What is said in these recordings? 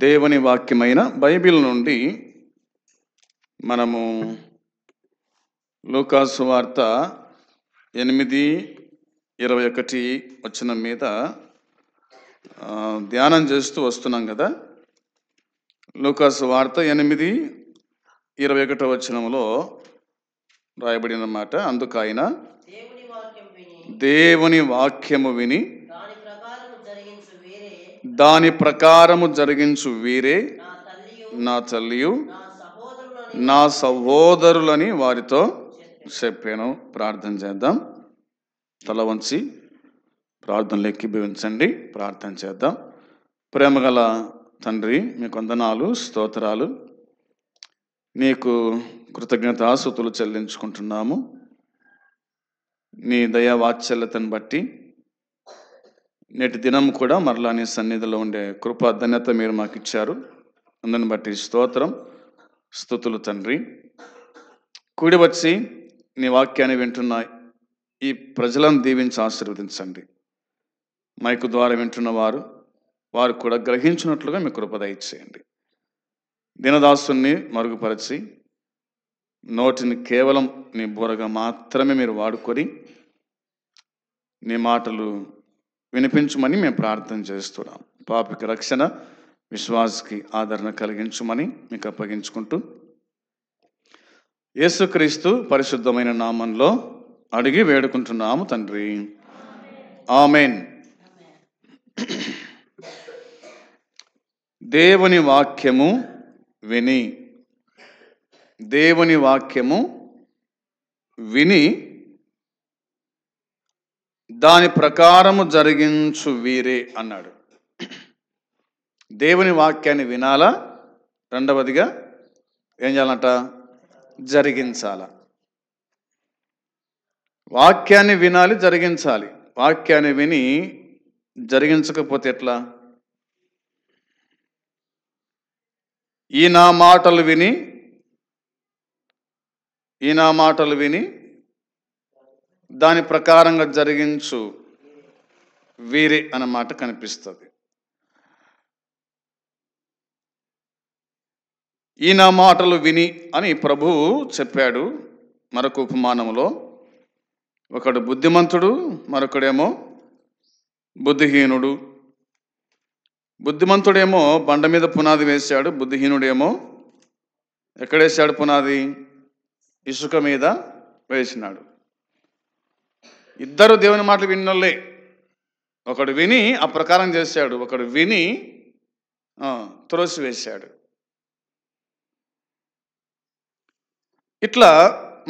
దేవుని వాక్యమైన బైబిల్ నుండి మనము లూకాసు వార్త 8:21 వచనం మీద ధ్యానం చేస్తూ వస్తున్నాం కదా. లూకాసు వార్త 8:21 వచనంలో రాయబడిన మాట, అందుకు ఆయన దేవుని వాక్యము విని దాని ప్రకారము జరిగించు వీరే నా తల్లియు నా సహోదరులని వారితో చెప్పాను. ప్రార్థన చేద్దాం. తల వంచి ప్రార్థనలు ఎక్కిభవించండి. ప్రార్థన చేద్దాం. ప్రేమగల తండ్రి, మీకు వందనాలు, స్తోత్రాలు, నీకు కృతజ్ఞతాస్తుతులు చెల్లించుకుంటున్నాము. నీ దయా వాత్సల్యతను బట్టి నేటి దినం కూడా మరలా నీ సన్నిధిలో ఉండే కృపా ధన్యత మీరు మాకు ఇచ్చారు. అందుని బట్టి స్తోత్రం, స్తుతులు తండ్రి. కూడి వచ్చి నీ వాక్యాన్ని వింటున్న ఈ ప్రజలను దీవించి ఆశీర్వదించండి. మైకు ద్వారా వింటున్న వారు కూడా గ్రహించినట్లుగా మీ కృప దయచేయండి. దినదాసుని మరుగుపరిచి నోటిని కేవలం నీ బోరగా మాత్రమే మీరు వాడుకొని నీ మాటలు వినిపించమని మేము ప్రార్థన చేస్తున్నాం. పాపికి రక్షణ, విశ్వాసకి ఆదరణ కలిగించమని మీకు అప్పగించుకుంటూ యేసుక్రీస్తు పరిశుద్ధమైన నామంలో అడిగి వేడుకుంటున్నాము తండ్రి, ఆమేన్. దేవుని వాక్యము విని దాని ప్రకారము జరిగించు వీరే అన్నాడు. దేవుని వాక్యాన్ని వినాలా, రెండవదిగా ఏం చేయాలంట? జరిగించాలా. వాక్యాన్ని వినాలి, జరిగించాలి. వాక్యాన్ని విని జరిగించకపోతే ఎట్లా? ఈ నా మాటలు విని దాని ప్రకారంగా జరిగించు వీరే అన్నమాట కనిపిస్తుంది. ఈ నా మాటలు విని అని ప్రభువు చెప్పాడు మరొక ఉపమానంలో. ఒకడు బుద్ధిమంతుడు, మరొకడేమో బుద్ధిహీనుడు. బుద్ధిమంతుడేమో బండ మీద పునాది వేశాడు, బుద్ధిహీనుడేమో ఎక్కడేశాడు పునాది? ఇసుక మీద వేసినాడు. ఇద్దరు దేవుని మాటలు విన్నోళ్ళే. ఒకడు విని ఆ ప్రకారం చేశాడు, ఒకడు విని త్రోసివేశాడు. ఇట్లా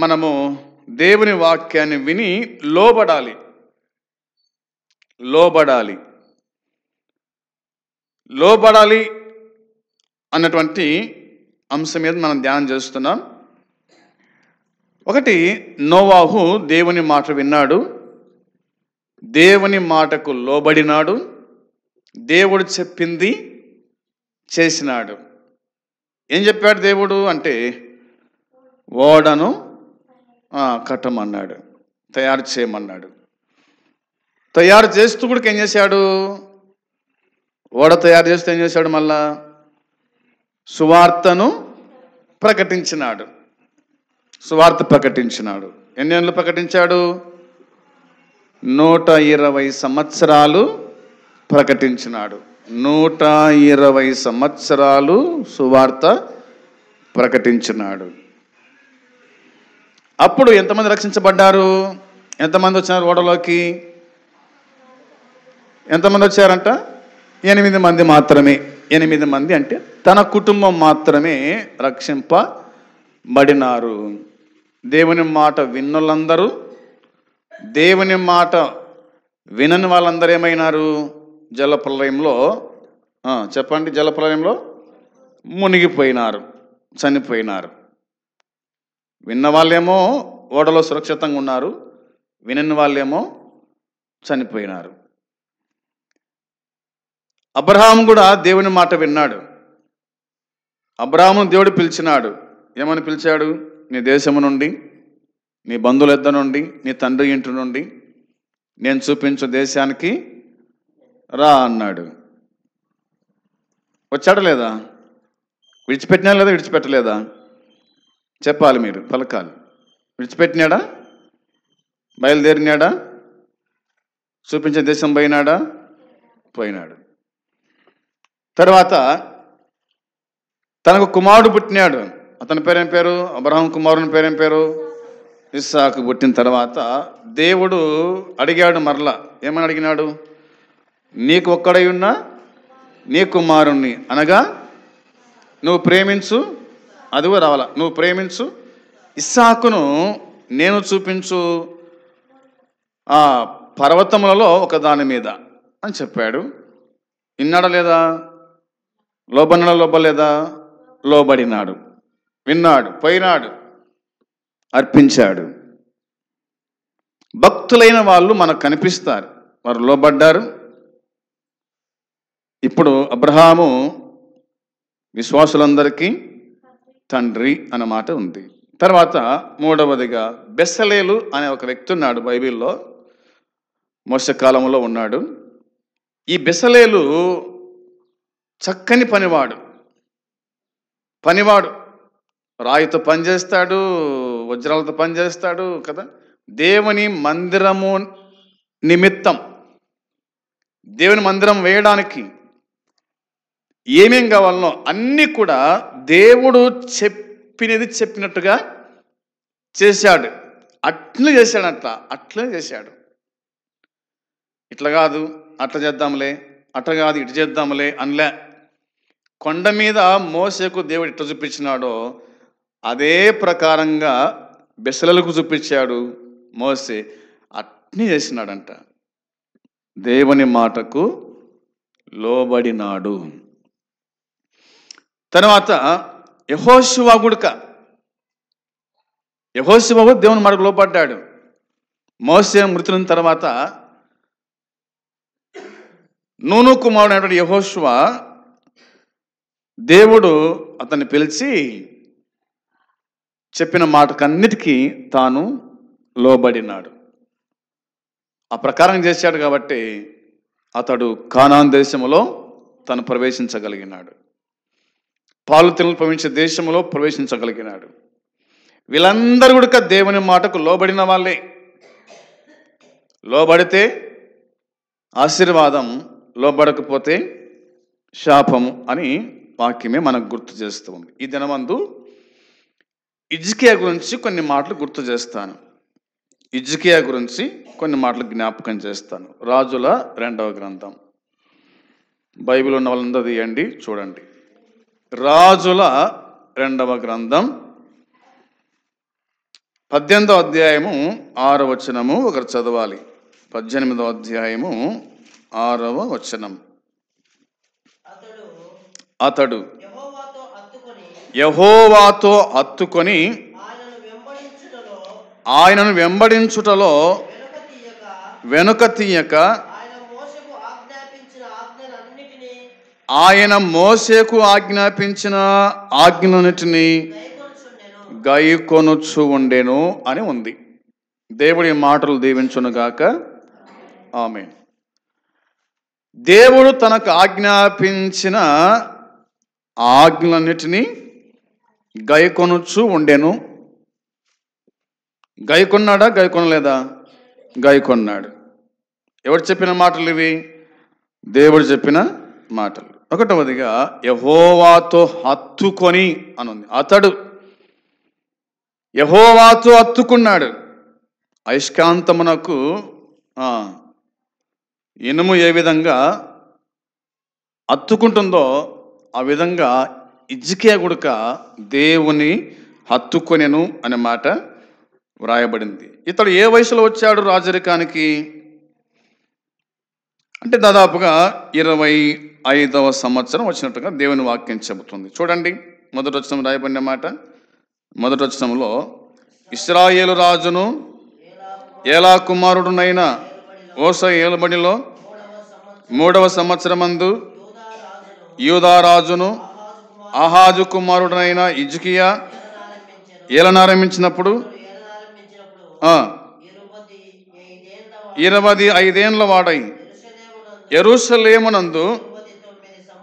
మనము దేవుని వాక్యాన్ని విని లోబడాలి అన్నటువంటి అంశం మీద మనం ధ్యానం చేస్తున్నాం. ఒకటి, నోవాహు దేవుని మాట విన్నాడు, దేవుని మాటకు లోబడినాడు, దేవుడు చెప్పింది చేసినాడు. ఏం చెప్పాడు దేవుడు అంటే, ఓడను కట్టమన్నాడు, తయారు చేయమన్నాడు. తయారు చేస్తూ కూడా ఏం చేశాడు? ఓడ తయారు చేస్తూ ఏం చేశాడు? మళ్ళా సువార్తను ప్రకటించినాడు. సువార్త ప్రకటించినాడు. ఎన్ని ఏళ్ళు ప్రకటించాడు? 120 సంవత్సరాలు ప్రకటించినాడు. 120 సంవత్సరాలు సువార్త ప్రకటించినాడు. అప్పుడు ఎంతమంది రక్షించబడ్డారు? ఎంతమంది వచ్చినారు ఓడలోకి? ఎంతమంది వచ్చారంట? 8 మంది మాత్రమే. 8 మంది అంటే తన కుటుంబం మాత్రమే రక్షింపబడినారు. దేవుని మాట విన్నోళ్ళందరూ, దేవుని మాట వినని వాళ్ళందరూ ఏమైనారు? జలప్రలయంలో చెప్పండి, జలప్రలయంలో మునిగిపోయినారు, చనిపోయినారు. విన్న వాళ్ళేమో ఓడలో సురక్షితంగా ఉన్నారు, వినని వాళ్ళేమో చనిపోయినారు. అబ్రహాము కూడా దేవుని మాట విన్నాడు. అబ్రహామును దేవుడు పిలిచినాడు. ఏమని పిలిచాడు? నీ దేశము నుండి, నీ బంధువుల యొద్ద నుండి, నీ తండ్రి ఇంటి నుండి నేను చూపించు దేశానికి రా అన్నాడు. వచ్చాడా లేదా? విడిచిపెట్టినా లేదా? విడిచిపెట్టలేదా? చెప్పాలి, మీరు పలకాలి. విడిచిపెట్టినాడా? బయలుదేరినాడా? చూపించే దేశం పోయినాడా? పోయినాడు. తర్వాత తనకు కుమారుడు పుట్టినాడు. అతని పేరేం పేరు? అబ్రహాం కుమారుని పేరేం పేరు? ఇస్సాకు. పుట్టిన తర్వాత దేవుడు అడిగాడు మరలా. ఏమని అడిగినాడు? నీకు ఒక్కడై ఉన్న నీ కుమారుణ్ణి, అనగా నువ్వు ప్రేమించు, అదిగో రావాల, నువ్వు ప్రేమించు ఇస్సాకును నేను చూపించు ఆ పర్వతములలో ఒక దాని మీద అని చెప్పాడు. విన్నాడా లేదా? లోబడినా లోబలేదా? లోబడినాడు, విన్నాడు, పోయినాడు, అర్పించాడు. భక్తులైన వాళ్ళు మనకు కనిపిస్తారు, వారు లోబడ్డారు. ఇప్పుడు అబ్రహాము విశ్వాసులందరికీ తండ్రి అన్నమాట ఉంది. తర్వాత మూడవదిగా బెసలేలు అనే ఒక వ్యక్తి ఉన్నాడు బైబిల్లో, మోసే కాలంలో ఉన్నాడు. ఈ బెసలేలు చక్కని పనివాడు. రాయితో పనిచేస్తాడు, వజ్రాలతో పనిచేస్తాడు కదా. దేవుని మందిరము నిమిత్తం, దేవుని మందిరం వేయడానికి ఏమేం కావాలనో అన్నీ కూడా దేవుడు చెప్పినట్టుగా చేశాడు. అట్లనే చేశాడు. ఇట్లా కాదు అట్లా చేద్దాంలే, అట్లా కాదు ఇటు చేద్దాంలే అనలే. కొండ మీద మోసేకు దేవుడు ఇట్లా చూపించినాడో అదే ప్రకారంగా బెసలకు చూపించాడు మోసే. అట్నే చేసినాడంట. దేవుని మాటకు లోబడినాడు. తర్వాత యెహోషువ దేవుని మాటకు లోబడ్డాడు. మోసే మృతులైన తర్వాత నూను కుమారుడు అయినటువంటి యెహోషువ దేవుడు అతన్ని పిలిచి చెప్పిన మాటకన్నిటికీ తాను లోబడినాడు. ఆ ప్రకారం చేశాడు కాబట్టి అతడు కానాన్ దేశంలో తను ప్రవేశించగలిగినాడు. పాలు తెనులు ప్రవహించే దేశంలో ప్రవేశించగలిగినాడు. వీళ్ళందరూ కూడా దేవుని మాటకు లోబడిన వాళ్ళే. లోబడితే ఆశీర్వాదం, లోబడకపోతే శాపము అని వాక్యమే మనకు గుర్తు చేస్తూ ఉంది. ఈ దినమందు హిజ్కియా గురించి కొన్ని మాటలు గుర్తు చేస్తాను. హిజ్కియా గురించి కొన్ని మాటలు జ్ఞాపకం చేస్తాను. రాజుల 2వ గ్రంథం, బైబిల్ ఉన్న వాళ్ళందరూ తీయండి, చూడండి. రాజుల 2వ గ్రంథం 18వ అధ్యాయము 6వ వచనము ఒకరు చదవాలి. 18వ అధ్యాయము 6వ వచనం. అతడు యెహోవాతో హత్తుకొని ఆయనను వెంబడించుటలో వెనుక తీయక ఆయన మోసేకు ఆజ్ఞాపించిన ఆజ్ఞలన్నిటినీ గైకొనుచు ఉండెను అని ఉంది. దేవుడి మాటలు దీవించునుగాక. ఆమేన్. దేవుడు తనకు ఆజ్ఞాపించిన ఆజ్ఞలన్నిటినీ గైకొనుచు ఉండెను. గైకొన్నాడా? గైకొనలేదా? గైకొన్నాడు. ఎవరు చెప్పిన మాటలు ఇవి? దేవుడు చెప్పిన మాటలు. ఒకటవదిగా యెహోవాతో హత్తుకొని అనుంది. అతడు యెహోవాతో హత్తుకున్నాడు. అయస్కాంతమునకు ఇనుము ఏ విధంగా హత్తుకుంటుందో ఆ విధంగా హిజ్కియా గుడక దేవుని హత్తుకొనెను అనే మాట వ్రాయబడింది. ఇతడు ఏ వయసులో వచ్చాడు రాజరికానికి అంటే దాదాపుగా 25వ సంవత్సరం వచ్చినట్టుగా దేవుని వాక్యం చెబుతుంది. చూడండి, మొదటి వచనం రాయబడిన మాట. మొదటి వచనంలో ఇశ్రాయేలు రాజును ఏలా కుమారుడునైన ఓస ఏలుబడిలో 3వ సంవత్సరమందు యూదా రాజును ఆహాజు కుమారుడునైన హిజ్కియా ఏలనారంభించినప్పుడు 25 వాడై యెరూషలేమునందు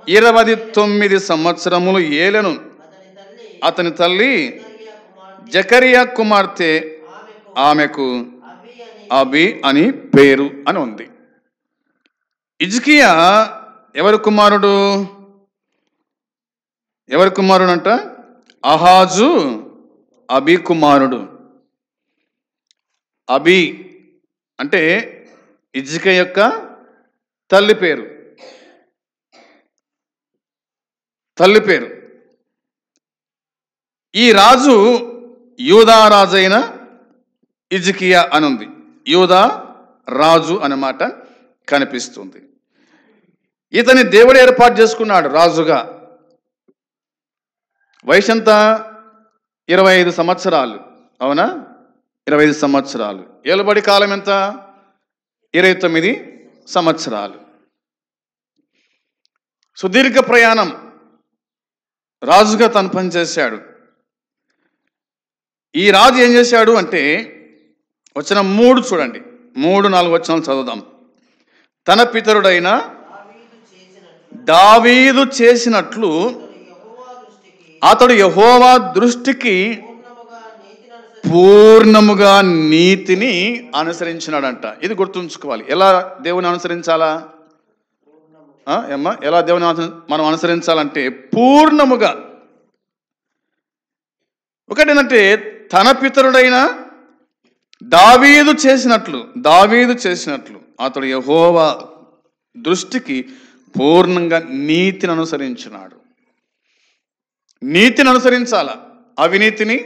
29 సంవత్సరములు ఏలెను. అతని తల్లి జకరియా కుమార్తె, ఆమెకు అబి అని పేరు అని ఉంది. హిజ్కియా ఎవరి కుమారుడు? అంట? ఆహాజు అబి కుమారుడు. అబి అంటే హిజ్కియా యొక్క తల్లి పేరు. ఈ రాజు యూదా రాజు అయిన హిజ్కియా అని ఉంది. యూదా రాజు అన్నమాట కనిపిస్తుంది. ఇతని దేవుడు ఏర్పాటు చేసుకున్నాడు రాజుగా. వయసు ఎంత? 25 సంవత్సరాలు. అవునా? 25 సంవత్సరాలు. ఏలుబడి కాలం ఎంత? 29 సంవత్సరాలు. సుదీర్ఘ ప్రయాణం. రాజుగా తను పనిచేశాడు. ఈ రాజు ఏం చేశాడు అంటే, వచనం 3 చూడండి, 3-4 వచనాలు చదువుదాం. తన పితరుడైన దావీదు చేసినట్లు అతడు యెహోవా దృష్టికి పూర్ణముగా నీతిని అనుసరించినాడంట. ఇది గుర్తుంచుకోవాలి. ఎలా దేవుని అనుసరించాలా? ఎలా దేవుని మనం అనుసరించాలంటే పూర్ణముగా. ఒకటేంటంటే తన పితరుడైన దావీదు చేసినట్లు అతడు యెహోవా దృష్టికి పూర్ణంగా నీతిని అనుసరించినాడు. నీతిని అనుసరించాలా, అవినీతిని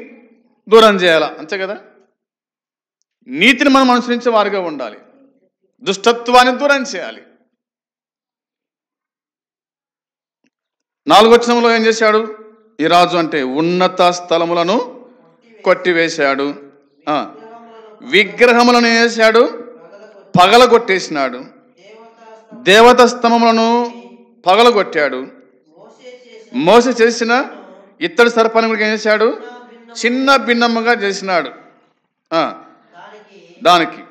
దూరం చేయాలా, అంతే కదా? నీతిని మనం అనుసరించే వారిగా ఉండాలి, దుష్టత్వాన్ని దూరం చేయాలి. 4వ వచనంలో ఏం చేశాడు ఈ రాజు అంటే, ఉన్నత స్థలములను కొట్టివేశాడు, విగ్రహములను వేశాడు, పగలగొట్టేసినాడు, దేవత స్తంభములను పగలగొట్టాడు, మోసే చేసిన ఇత్తడి సర్పాన్ని ఏం చేశాడు? చిన్న భిన్నముగా చేసినాడు. దానికి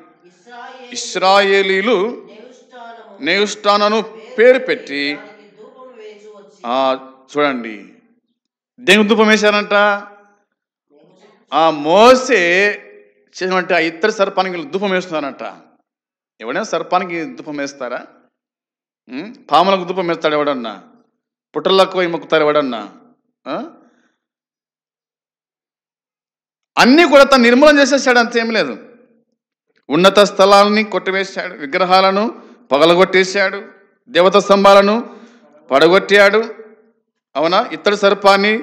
ఇశ్రాయేలీలు నెహుష్టానను పేరు పెట్టి, చూడండి, దేనికి ధూపం వేశారంట? మోసే చేసినటువంటి ఆ ఇత్తడి సర్పానికి ధూపం వేస్తున్నారంట. ఎవడైనా సర్పానికి ధూపం వేస్తారా? పాములకు ధూపం వేస్తాడు ఎవడన్నా? పుట్టలకు పోయి మొక్కుతారు ఎవడన్నా? అన్నీ కూడా తను నిర్మూలన చేసేసాడు, అంతేం లేదు. ఉన్నత స్థలాలని కొట్టివేశాడు, విగ్రహాలను పగలగొట్టేశాడు, దేవత స్తంభాలను పడగొట్టాడు. అవునా? ఇత్తడి సర్పాన్ని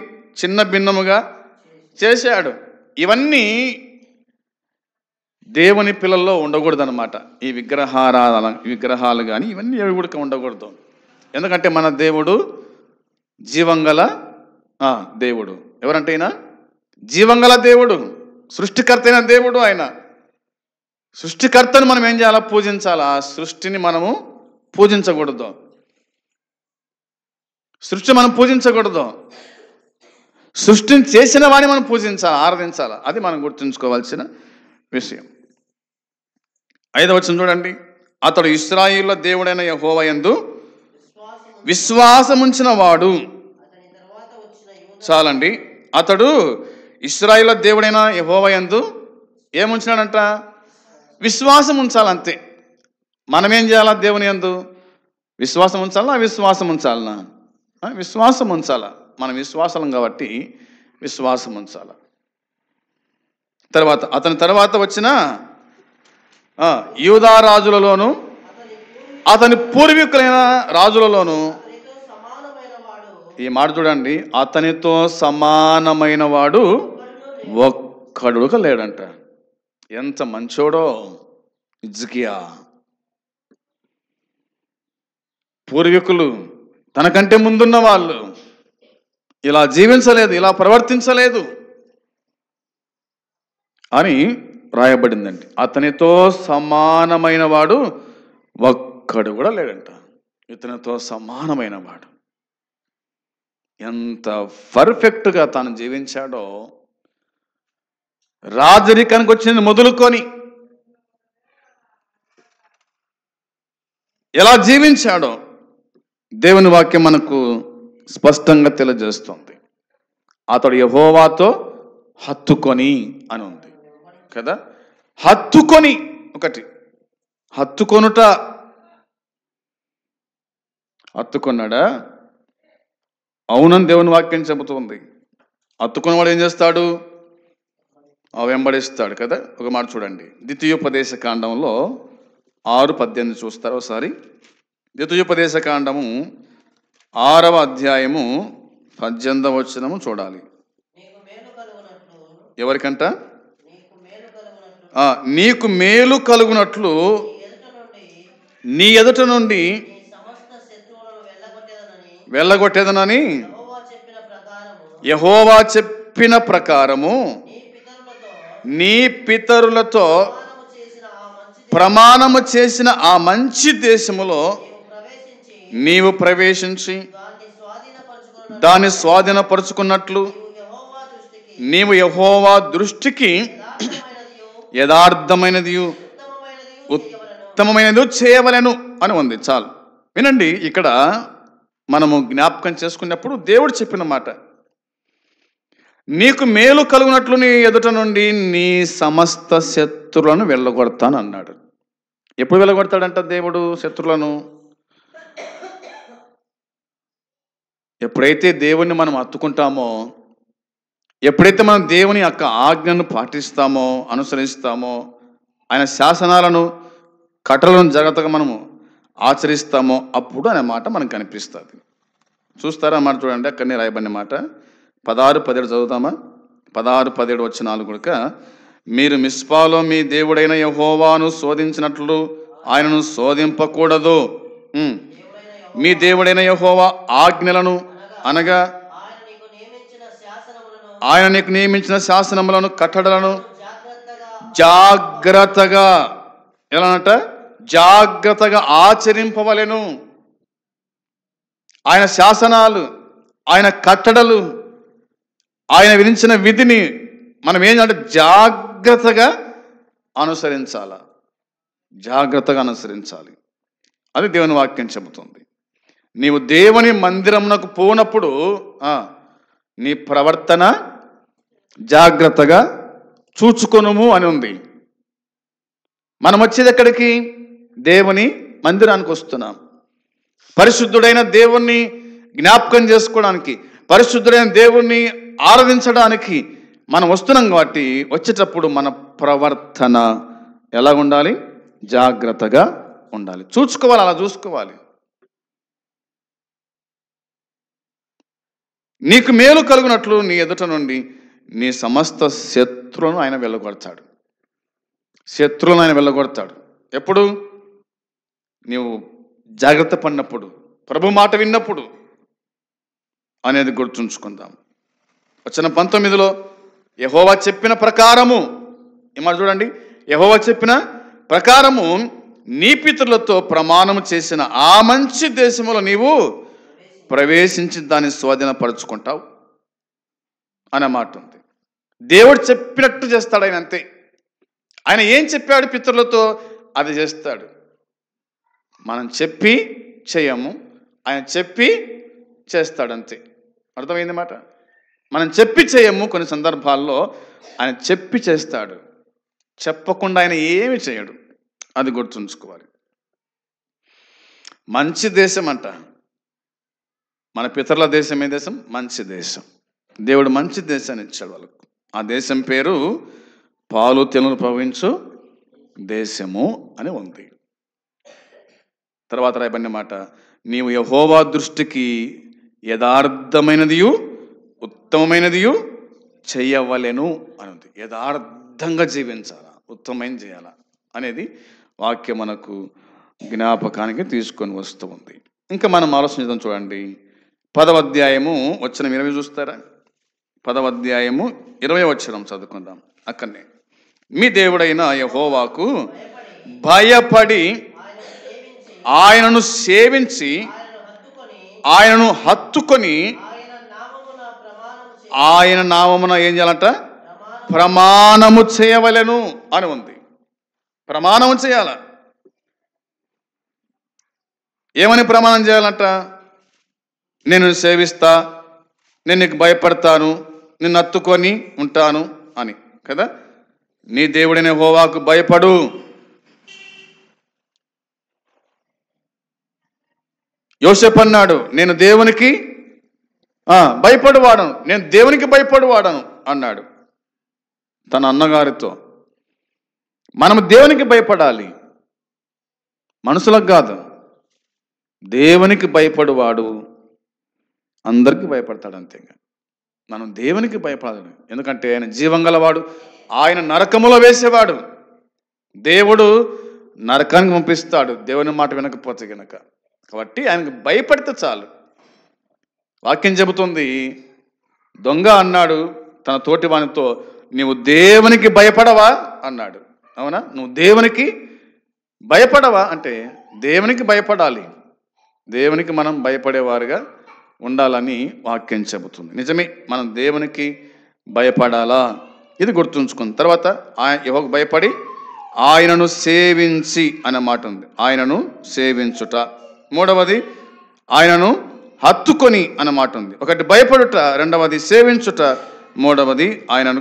చిన్న భిన్నముగా చేశాడు. ఇవన్నీ దేవుని పిల్లల్లో ఉండకూడదు అనమాట. ఈ విగ్రహాలు కానీ ఇవన్నీ ఏవి కూడా ఉండకూడదు. ఎందుకంటే మన దేవుడు జీవంగల దేవుడు. ఎవరంటే ఆయన జీవంగల దేవుడు, సృష్టికర్త అయిన దేవుడు. ఆయన సృష్టికర్తను మనం ఏం చేయాలా? పూజించాలా. సృష్టిని మనము పూజించకూడదు. సృష్టి మనం పూజించకూడదు. సృష్టిని చేసిన వాడిని మనం పూజించాలి, ఆరాధించాలి. అది మనం గుర్తుంచుకోవాల్సిన విషయం. 5వ వచనం చూడండి. అతడు ఇశ్రాయేలు దేవుడైన యెహోవా యందు విశ్వాసముంచిన వాడు. చాలండి. అతడు ఇశ్రాయేలు దేవుడైన యెహోవా యందు ఏముంచినాడంట? విశ్వాసం ఉంచాలంతే. మనమేం చేయాలా? దేవుని యందు విశ్వాసం ఉంచాలా, అవిశ్వాసం ఉంచాలనా? విశ్వాసం ఉంచాలా. మనం విశ్వాసం కాబట్టి విశ్వాసం ఉంచాలా. అతని తర్వాత వచ్చిన యూదా రాజులలోను అతని పూర్వీకులైన రాజులలోను, ఈ మాట చూడండి, అతనితో సమానమైన వాడు ఒక్కడుగా లేడంట. ఎంత మంచోడో హిజ్కియా. పూర్వీకులు, తనకంటే ముందున్న వాళ్ళు ఇలా జీవించలేదు, ఇలా ప్రవర్తించలేదు అని రాయబడిందండి. అతనితో సమానమైన వాడు ఒక్కడు కూడా లేడంట. ఇతనితో సమానమైన వాడు ఎంత పర్ఫెక్ట్గా తాను జీవించాడో, రాజరికానికి వచ్చింది మొదలుకొని ఎలా జీవించాడో దేవుని వాక్యం మనకు స్పష్టంగా తెలియజేస్తుంది. అతడు యెహోవాతో హత్తుకొని అని ఉంది కదా. హత్తుకొని ఒకటి, హత్తుకొనుట, హత్తుకున్నాడా? అవునని దేవుని వాక్యం చెబుతుంది. హత్తుకున్నవాడు ఏం చేస్తాడు? వెంబడిస్తాడు కదా. ఒక మాట చూడండి, ద్వితీయోపదేశ కాండంలో 6:18 చూస్తారు ఒకసారి. ద్వితీయోపదేశ కాండము 6వ అధ్యాయము 18వ వచనము చూడాలి. ఎవరికంట? నీకు మేలు కలుగునట్లు నీ ఎదుట నుండి వెళ్ళగొట్టేదనని యెహోవా చెప్పిన ప్రకారము నీ పితరులతో ప్రమాణము చేసిన ఆ మంచి దేశములో నీవు ప్రవేశించి దాన్ని స్వాధీనపరుచుకున్నట్లు నీవు యెహోవా దృష్టికి యథార్థమైనది ఉత్తమమైనది చేయవలెను అని ఉంది. చాలు వినండి. ఇక్కడ మనము జ్ఞాపకం చేసుకున్నప్పుడు దేవుడు చెప్పిన మాట, నీకు మేలు కలుగునట్లు నీ ఎదుట నుండి నీ సమస్త శత్రులను వెళ్ళగొడతాను అన్నాడు. ఎప్పుడు వెళ్ళగొడతాడంట దేవుడు శత్రులను? ఎప్పుడైతే దేవుణ్ణి మనం హత్తుకుంటామో, ఎప్పుడైతే మనం దేవుని యొక్క ఆజ్ఞను పాటిస్తామో, అనుసరిస్తామో, ఆయన శాసనాలను కట్టలను జాగ్రత్తగా మనము ఆచరిస్తామో అప్పుడు అనే మాట మనకు కనిపిస్తుంది. చూస్తారా మాట చూడండి, అక్కడనే రాయబడిన మాట 16-17 చదువుతామా? 16-17 వచనాలు కనుక, మీరు మిస్పాలో మీ దేవుడైన యెహోవాను శోధించినట్లు ఆయనను శోధింపకూడదు. మీ దేవుడైన యెహోవా ఆజ్ఞలను అనగా ఆయన నీకు నియమించిన శాసనములను కట్టడలను జాగ్రత్తగా ఎలానంట జాగ్రత్తగా ఆచరింపవలెను. ఆయన శాసనాలు, ఆయన కట్టడలు, ఆయన విధించిన విధిని మనం ఏంటంటే జాగ్రత్తగా అనుసరించాలా, జాగ్రత్తగా అనుసరించాలి. అది దేవుని వాక్యం చెబుతుంది. నీవు దేవుని మందిరమునకు పోనప్పుడు నీ ప్రవర్తన జాగ్రత్తగా చూచుకొనుము అని ఉంది. మనం వచ్చేది ఎక్కడికి? దేవుని మందిరానికి వస్తున్నాం. పరిశుద్ధుడైన దేవుణ్ణి జ్ఞాపకం చేసుకోవడానికి, పరిశుద్ధుడైన దేవుణ్ణి ఆరాధించడానికి మనం వస్తున్నాం. కాబట్టి వచ్చేటప్పుడు మన ప్రవర్తన ఎలా ఉండాలి? జాగ్రత్తగా ఉండాలి, చూసుకోవాలి, అలా చూసుకోవాలి. నీకు మేలు కలుగునట్లు నీ ఎదుట నుండి నీ సమస్త శత్రువులను ఆయన వెళ్ళగొడతాడు. శత్రువులను ఆయన వెళ్ళగొడతాడు ఎప్పుడు? నీవు జాగ్రత్త పడినప్పుడు, ప్రభు మాట విన్నప్పుడు అనేది గుర్తుంచుకుందాం. వచనం 19లో యెహోవా చెప్పిన ప్రకారము, ఏమాట చూడండి, యెహోవా చెప్పిన ప్రకారము నీ పితరులతో ప్రమాణము చేసిన ఆ మంచి దేశములో నీవు ప్రవేశించి దాన్ని స్వాధీనపరుచుకుంటావు అనే మాట ఉంది. దేవుడు చెప్పినట్టు చేస్తాడు ఆయన, అంతే. ఆయన ఏం చెప్పాడు పితరులతో అది చేస్తాడు. మనం చెప్పి చేయము, ఆయన చెప్పి చేస్తాడు, అంతే. అర్థమైంది మాట? మనం చెప్పి చేయము, కొన్ని సందర్భాల్లో ఆయన చెప్పి చేస్తాడు, చెప్పకుండా ఆయన ఏమి చేయడు. అది గుర్తుంచుకోవాలి. మంచి దేశం అంట, మన పితరుల దేశం. ఏ దేశం? మంచి దేశం. దేవుడు మంచి దేశాన్ని ఇచ్చాడు వాళ్ళకు. ఆ దేశం పేరు పాలు తేనెలు ప్రవహించు దేశము అని ఉంది. తర్వాత రాయబడిన మాట, నీవు యెహోవా దృష్టికి యథార్థమైనదియు ఉత్తమమైనదియు చెయ్యవలెను అని ఉంది. యథార్థంగా జీవించాలా, ఉత్తమమైన చేయాలా అనేది వాక్యం మనకు జ్ఞాపకానికి తీసుకొని వస్తూ ఉంది. ఇంకా మనం ఆలోచించడం చూడండి. 10వ అధ్యాయము వచనం 20 చూస్తారా? 10వ అధ్యాయము 20వ వచనం చదువుకుందాం. అక్కడనే, మీ దేవుడైన యెహోవాకు భయపడి ఆయనను సేవించి ఆయనను హత్తుకొని ఆయన నామమున ఏం చేయాలంట? ప్రమాణము చేయవలెను అని ఉంది. ప్రమాణము చేయాల. ఏమని ప్రమాణం చేయాలంట? నేను సేవిస్తా, నేను నీకు భయపడతాను, నిన్ను హత్తుకొని ఉంటాను అని కదా. నీ దేవుడైన యెహోవాకు భయపడు. యోసేపు అన్నాడు, నేను దేవునికి భయపడువాడను, నేను దేవునికి భయపడువాడను అన్నాడు తన అన్నగారితో. మనము దేవునికి భయపడాలి, మనుషులకు కాదు. దేవునికి భయపడువాడు అందరికీ భయపడతాడు, అంతేగా. మనం దేవునికి భయపడాలి, ఎందుకంటే ఆయన జీవం గలవాడు, ఆయన నరకములో వేసేవాడు. దేవుడు నరకానికి పంపిస్తాడు దేవుని మాట వినకపోతే గనక. కాబట్టి ఆయనకు భయపడితే చాలు. వాక్యం చెబుతుంది, దొంగ అన్నాడు తన తోటి వానితో, నీవు దేవునికి భయపడవా అన్నాడు. అవునా? నువ్వు దేవునికి భయపడవా అంటే దేవునికి భయపడాలి, దేవునికి మనం భయపడేవారుగా ఉండాలని వాక్యం చెబుతుంది. నిజమే, మనం దేవునికి భయపడాలా, ఇది గుర్తుంచుకున్న తర్వాత యెహోవాకు భయపడి ఆయనను సేవించి అనే మాట ఉంది. ఆయనను సేవించుట. మూడవది ఆయనను హత్తుకొని అన్న మాట ఉంది. ఒకటి భయపడుట, రెండవది సేవించుట, మూడవది ఆయనను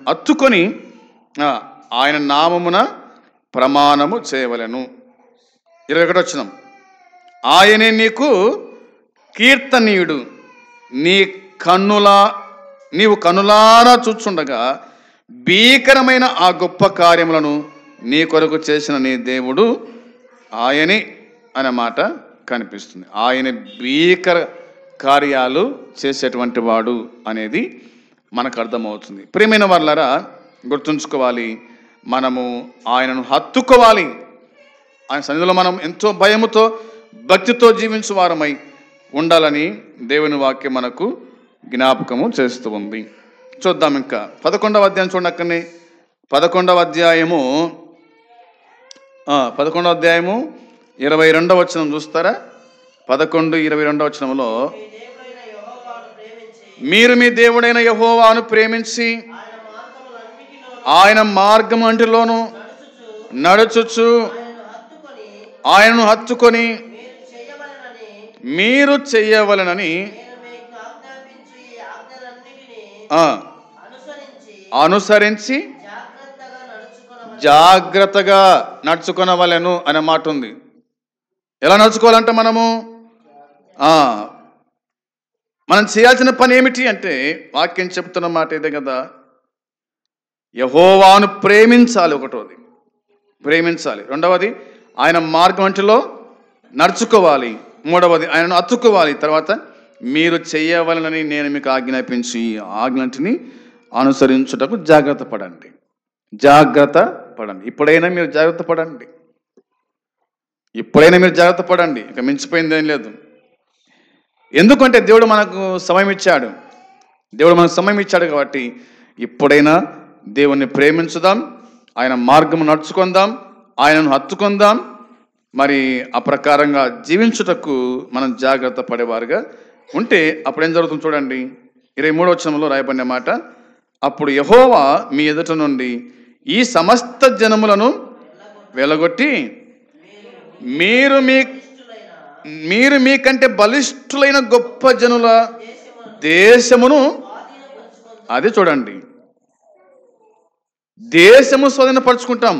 హత్తుకొని ఆయన నామమున ప్రమాణము చేయవలెను. 21 వచనం, ఆయనే నీకు కీర్తనీయుడు, నీవు కన్నులారా చూచుండగా భీకరమైన ఆ గొప్ప కార్యములను నీ కొరకు చేసిన నీ దేవుడు ఆయనే అనే మాట కనిపిస్తుంది. ఆయన భీకర కార్యాలు చేసేటువంటి వాడు అనేది మనకు అర్థమవుతుంది. ప్రియమైన వాళ్ళారా, గుర్తుంచుకోవాలి, మనము ఆయనను హత్తుకోవాలి. ఆయన సన్నిధిలో మనం ఎంతో భయముతో భక్తితో జీవించు వారమై ఉండాలని దేవుని వాక్యం మనకు జ్ఞాపకము చేస్తూ ఉంది. చూద్దాం ఇంకా 11వ అధ్యాయం చూడండి. అక్కడనే 11వ అధ్యాయము 22వ వచనం చూస్తారా? 11:22 వచనంలో, మీరు మీ దేవుడైన యెహోవాను ప్రేమించి ఆయన మార్గమంటిలోను నడుచుచు ఆయనను హత్తుకొని మీరు చెయ్యవలెనని అనుసరించి జాగ్రత్తగా నడుచుకొనవలెను అనే మాట ఉంది. ఎలా నడుచుకోవాలంటే మనం చేయాల్సిన పని ఏమిటి అంటే, వాక్యం చెప్తున్న మాట ఇదే కదా, యెహోవాను ప్రేమించాలి. ఒకటోది ప్రేమించాలి, రెండవది ఆయన మార్గం అంటిలో నడుచుకోవాలి, మూడవది ఆయనను హత్తుకోవాలి, తర్వాత మీరు చెయ్యవలనని నేను మీకు ఆజ్ఞాపించి ఆజ్ఞని అనుసరించుటకు జాగ్రత్త పడండి. ఇప్పుడైనా మీరు జాగ్రత్త పడండి, ఇక మించిపోయింది ఏం లేదు. ఎందుకంటే దేవుడు మనకు సమయం ఇచ్చాడు కాబట్టి ఇప్పుడైనా దేవుణ్ణి ప్రేమించుదాం, ఆయన మార్గం నడుచుకుందాం, ఆయనను హత్తుకుందాం. మరి ఆ ప్రకారంగా జీవించుటకు మనం జాగ్రత్త పడేవారుగా ఉంటే అప్పుడు ఏం జరుగుతుంది చూడండి. 23వ వచనంలో రాయబడిన మాట, అప్పుడు యెహోవా మీ ఎదుట నుండి ఈ సమస్త జనములను వెలగొట్టి మీరు మీకంటే బలిష్ఠులైన గొప్ప జనుల దేశమును, అది చూడండి, దేశము స్వాధీనపరుచుకుంటాం.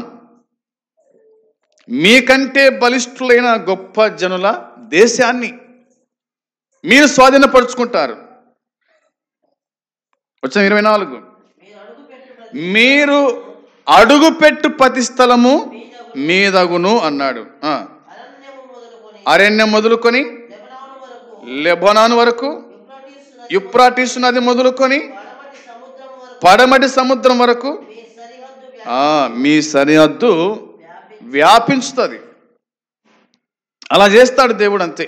మీకంటే బలిష్ఠులైన గొప్ప జనుల దేశాన్ని మీరు స్వాధీనపరుచుకుంటారు. వచ్చిన 24, మీరు అడుగుపెట్టు ప్రతి స్థలము మీదగును అన్నాడు. అరణ్యం మొదలుకొని లెబనాను వరకు, యూఫ్రటీసు నది మొదలుకొని పడమటి సముద్రం వరకు మీ సరిహద్దు వ్యాపించుతుంది. అలా చేస్తాడు దేవుడు, అంతే.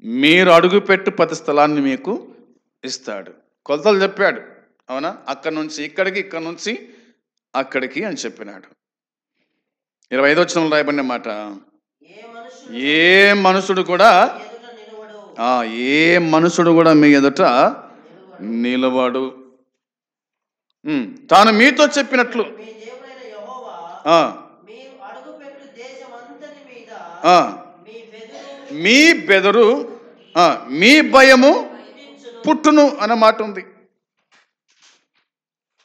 మీరు అడుగుపెట్టు ప్రతి స్థలాన్ని మీకు ఇస్తాడు. కొలతలు చెప్పాడు, అవునా? అక్కడి నుంచి ఇక్కడికి, ఇక్కడి నుంచి అక్కడికి అని చెప్పినాడు. 25వ వచనంలో రాయబడిన మాట, ఏ మనుషుడు కూడా మీ ఎదుట నిలవడు. తాను మీతో చెప్పినట్లు మీ బెదరు మీ భయము పుట్టును అన్న మాట ఉంది.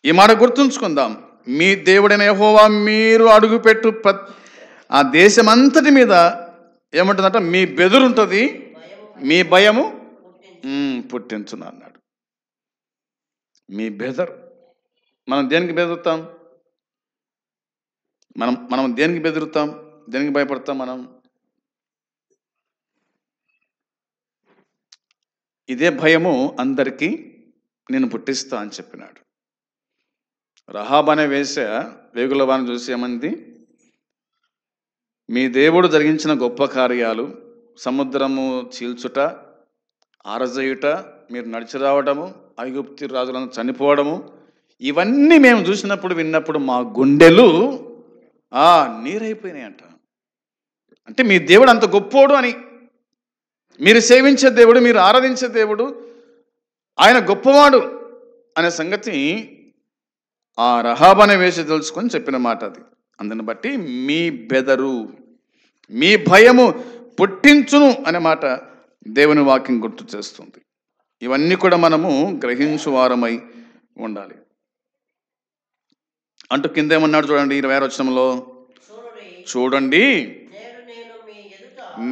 ఈ మాట గుర్తుంచుకుందాం. మీ దేవుడైన యెహోవా మీరు అడుగుపెట్టు ఆ దేశమంతటి మీద ఏమంటుందంట, మీ బెదురుంటుంది, మీ భయము పుట్టించును అన్నాడు. మీ బెదరు. మనం దేనికి బెదురుతాం? మనం దేనికి బెదురుతాం? దేనికి భయపడతాం? మనం ఇదే భయము అందరికీ నేను పుట్టిస్తా అని చెప్పినాడు. రహాబ్ అనే వేశ్య వేగుల వారిని చూసి ఏమంది, మీ దేవుడు జరిగించిన గొప్ప కార్యాలు, సముద్రము చీల్చుట, ఆరజేయుట, మీరు నడిచి రావడము, ఐగుప్తు రాజులను చనిపోవడము, ఇవన్నీ మేము చూసినప్పుడు విన్నప్పుడు మా గుండెలు నీరైపోయినాయి అంట. అంటే మీ దేవుడు అంత గొప్పోడు అని, మీరు సేవించే దేవుడు, మీరు ఆరాధించే దేవుడు ఆయన గొప్పవాడు అనే సంగతి ఆ రహాబ్ అనే వేసి తెలుసుకొని చెప్పిన మాట అది. అందుని బట్టి మీ బెదరు, మీ భయము పుట్టించును అనే మాట దేవుని వాక్యం గుర్తు చేస్తుంది. ఇవన్నీ కూడా మనము గ్రహించు వారమై ఉండాలి. అంటూ కిందేమన్నాడు చూడండి, 26వ వచనంలో, చూడండి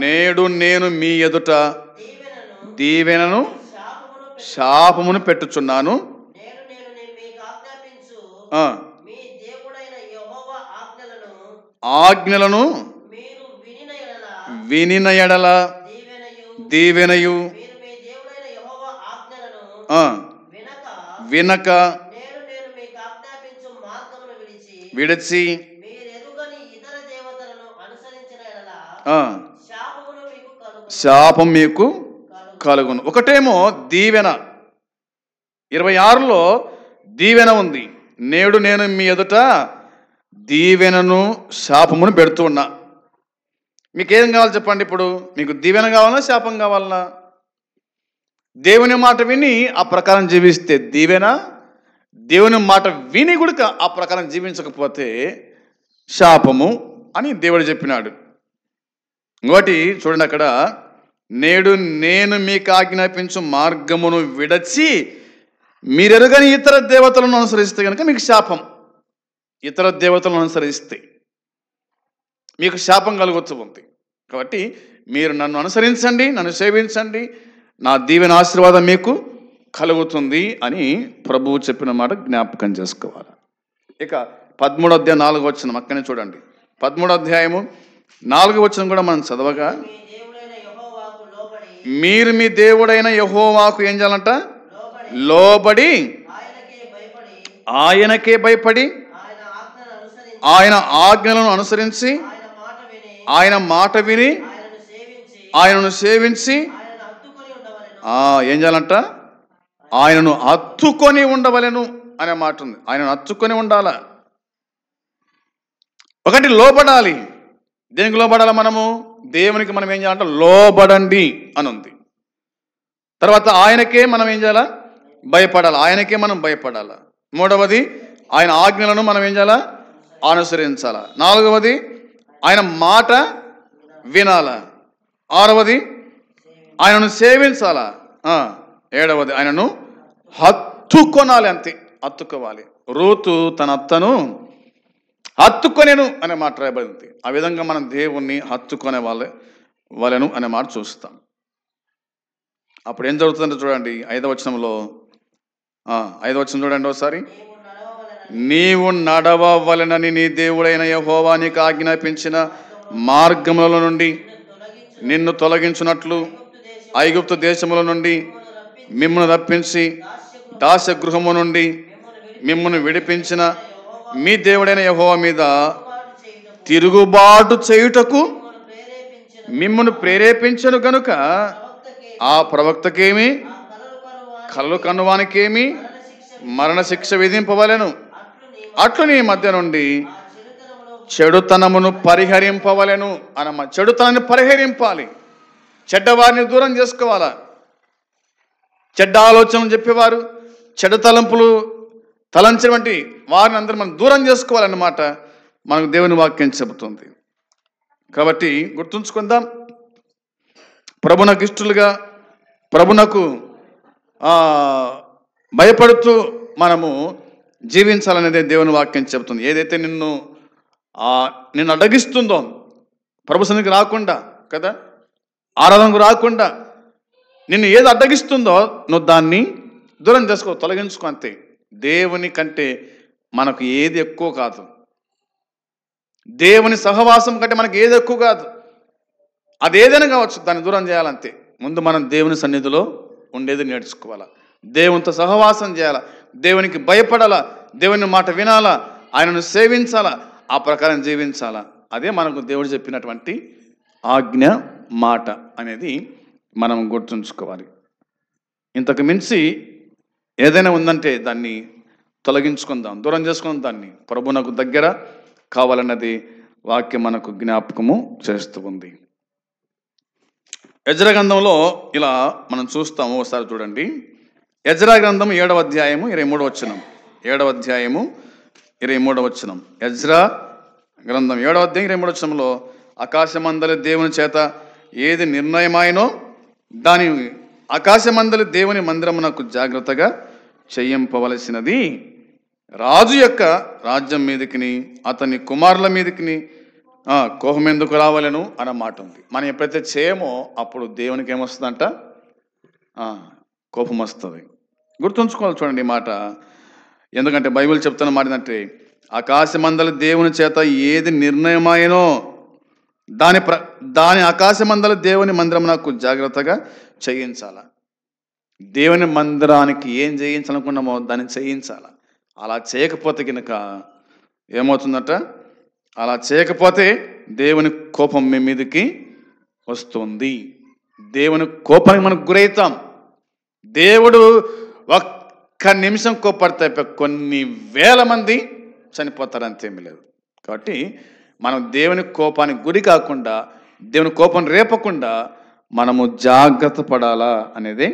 నేడు నేను మీ ఎదుట దీవెనను శాపమును పెట్టుచున్నాను. ఆజ్ఞలను వినిన ఎడల దీవెనయు, వినక విడిచి శాపం మీకు కలుగును. ఒకటేమో దీవెన, 26లో దీవెన ఉంది. నేడు నేను మీ ఎదుట దీవెనను శాపమును పెడుతూ ఉన్నా. మీకేం కావాలి చెప్పండి? ఇప్పుడు మీకు దీవెన కావాలన్నా శాపం కావాలన్నా? దేవుని మాట విని ఆ ప్రకారం జీవిస్తే దీవెన, దేవుని మాట విని కూడా ఆ ప్రకారం జీవించకపోతే శాపము అని దేవుడు చెప్పినాడు. ఇంకోటి చూడండి, అక్కడ నేడు నేను మీకు ఆజ్ఞాపించు మార్గమును విడచి మీరెరుగని ఇతర దేవతలను అనుసరిస్తే కనుక మీకు శాపం. ఇతర దేవతలను అనుసరిస్తే మీకు శాపం కలుగొచ్చు ఉంది. కాబట్టి మీరు నన్ను అనుసరించండి, నన్ను సేవించండి, నా దీవెన ఆశీర్వాదం మీకు కలుగుతుంది అని ప్రభువు చెప్పిన మాట జ్ఞాపకం చేసుకోవాలి. ఇక 13వ అధ్యాయం 4వ వచనం అక్కనే చూడండి. 13వ అధ్యాయము 4వ వచనం కూడా మనం చదవగా, మీరు మీ దేవుడైన యెహోవాకు ఏం చేయాలంట? లోబడి ఆయనకే భయపడి ఆయన ఆజ్ఞలను అనుసరించి ఆయన మాట విని ఆయనను సేవించి ఏం చేయాలంట? ఆయనను హత్తుకొని ఉండవలెను అనే మాట ఉంది. ఆయనను హత్తుకొని ఉండాల. ఒకటి లోబడాలి. దేనికి లోబడాలి? మనము దేవునికి మనం ఏం చేయాలంటే లోబడండి అని ఉంది. తర్వాత ఆయనకే మనం ఏం చేయాలా? భయపడాలి. ఆయనకే మనం భయపడాలా. మూడవది ఆయన ఆజ్ఞలను మనం ఏం చేయాలా? అనుసరించాలా. నాలుగవది ఆయన మాట వినాలా. ఆరవది ఆయనను సేవించాలా. ఏడవది ఆయనను హత్తుకొనాలి. అంతే, హత్తుకోవాలి. రూతు తన అత్తను హత్తుకొనేను అనే మాట రాయబడింది. ఆ విధంగా మనం దేవుణ్ణి హత్తుకొనే వాళ్ళను అనే మాట చూస్తాం. అప్పుడు ఏం జరుగుతుందంటే చూడండి, 5వ వచనంలో 5వ వచనం చూడండి ఒకసారి. నీవు నడవవలెనని నీ దేవుడైన యెహోవా నీకు ఆజ్ఞాపించిన మార్గముల నుండి నిన్ను తొలగించున్నట్లు ఐగుప్తు దేశముల నుండి మిమ్మల్ని రప్పించి దాసగృహము నుండి మిమ్మల్ని విడిపించిన మీ దేవుడైన యెహోవా మీద తిరుగుబాటు చేయుటకు మిమ్మల్ని ప్రేరేపించను గనుక ఆ ప్రవక్తకేమి, కలలు కనువానికేమి మరణశిక్ష విధింపవలెను. అట్లు నీ మధ్య నుండి చెడుతనమును పరిహరింపవలెను అన్నమా. చెడుతనాన్ని పరిహరింపాలి. చెడ్డవారిని దూరం చేసుకోవాలా. చెడ్డ ఆలోచనలు చెప్పేవారు, చెడ్డ తలంపులు తలంచినటువంటి వారిని అందరూ మనం దూరం చేసుకోవాలన్నమాట మనకు దేవుని వాక్యం చెబుతుంది. కాబట్టి గుర్తుంచుకుందాం, ప్రభునకు ఇష్టలుగా ప్రభునకు భయపడుతూ మనము జీవించాలనేదే దేవుని వాక్యం చెబుతుంది. ఏదైతే నిన్ను అడ్డగిస్తుందో, ప్రభు సన్నిధికి రాకుండా కదా, ఆరాధనకు రాకుండా నిన్ను ఏది అడ్డగిస్తుందో నువ్వు దాన్ని దూరం చేసుకో, తొలగించుకో అంతే. దేవుని కంటే మనకు ఏది ఎక్కువ కాదు. దేవుని సహవాసం కంటే మనకు ఏది ఎక్కువ కాదు. అది ఏదైనా కావచ్చు, దాన్ని దూరం చేయాలంతే. ముందు మనం దేవుని సన్నిధిలో ఉండేది నేర్చుకోవాలా, దేవునితో సహవాసం చేయాలా, దేవునికి భయపడాలా, దేవుని మాట వినాలా, ఆయనను సేవించాలా, ఆ ప్రకారం జీవించాలా. అదే మనకు దేవుడు చెప్పినటువంటి ఆజ్ఞ మాట అనేది మనం గుర్తుంచుకోవాలి. ఇంతకు మించి ఏదైనా ఉందంటే దాన్ని తొలగించుకుందాం, దూరం చేసుకుందాం. దాన్ని ప్రభునకు దగ్గర కావాలన్నది వాక్యం మనకు జ్ఞాపకము చేస్తూ ఉంది. ఎజ్రా గ్రంథంలో ఇలా మనం చూస్తాము. ఒకసారి చూడండి. ఎజ్రా గ్రంథం 7వ అధ్యాయము 23వ వచనం. 7వ అధ్యాయము 23వ వచనం. ఎజ్రా గ్రంథం 7వ అధ్యాయం 23వ వచనంలో, ఆకాశమందలి దేవుని చేత ఏది నిర్ణయమైనో దాని ఆకాశమందలి దేవుని మందిరమునకు జాగ్రత్తగా చేయింపవలసినది రాజు యొక్క రాజ్యం మీదకిని అతని కుమారుల మీదకిని కోపం ఎందుకు రావాలను అన్న మాట ఉంది. మనం ఎప్పుడైతే చేయమో అప్పుడు దేవునికి ఏమొస్తుందంట? కోపం వస్తుంది. గుర్తుంచుకోవాలి చూడండి ఈ మాట. ఎందుకంటే బైబిల్ చెప్తున్న మాట ఏంటంటే, ఆకాశమందలి దేవుని చేత ఏది నిర్ణయమైనో దాని ఆకాశమందలి దేవుని మందిరమునకు జాగ్రత్తగా చేయించాల. దేవుని మందిరానికి ఏం చేయించాలనుకున్నామో దాన్ని చేయించాల. అలా చేయకపోతే కనుక ఏమవుతుందట? అలా చేయకపోతే దేవుని కోపం మీ మీదకి వస్తుంది. దేవుని కోపానికి మనకు గురవుతాం. దేవుడు ఒక్క నిమిషం కోపడితే కొన్ని వేల మంది చనిపోతారు, అంతేమీ లేదు. కాబట్టి మనం దేవుని కోపానికి గురి కాకుండా, దేవుని కోపం రేపకుండా మనము జాగ్రత్త పడాలా అనేది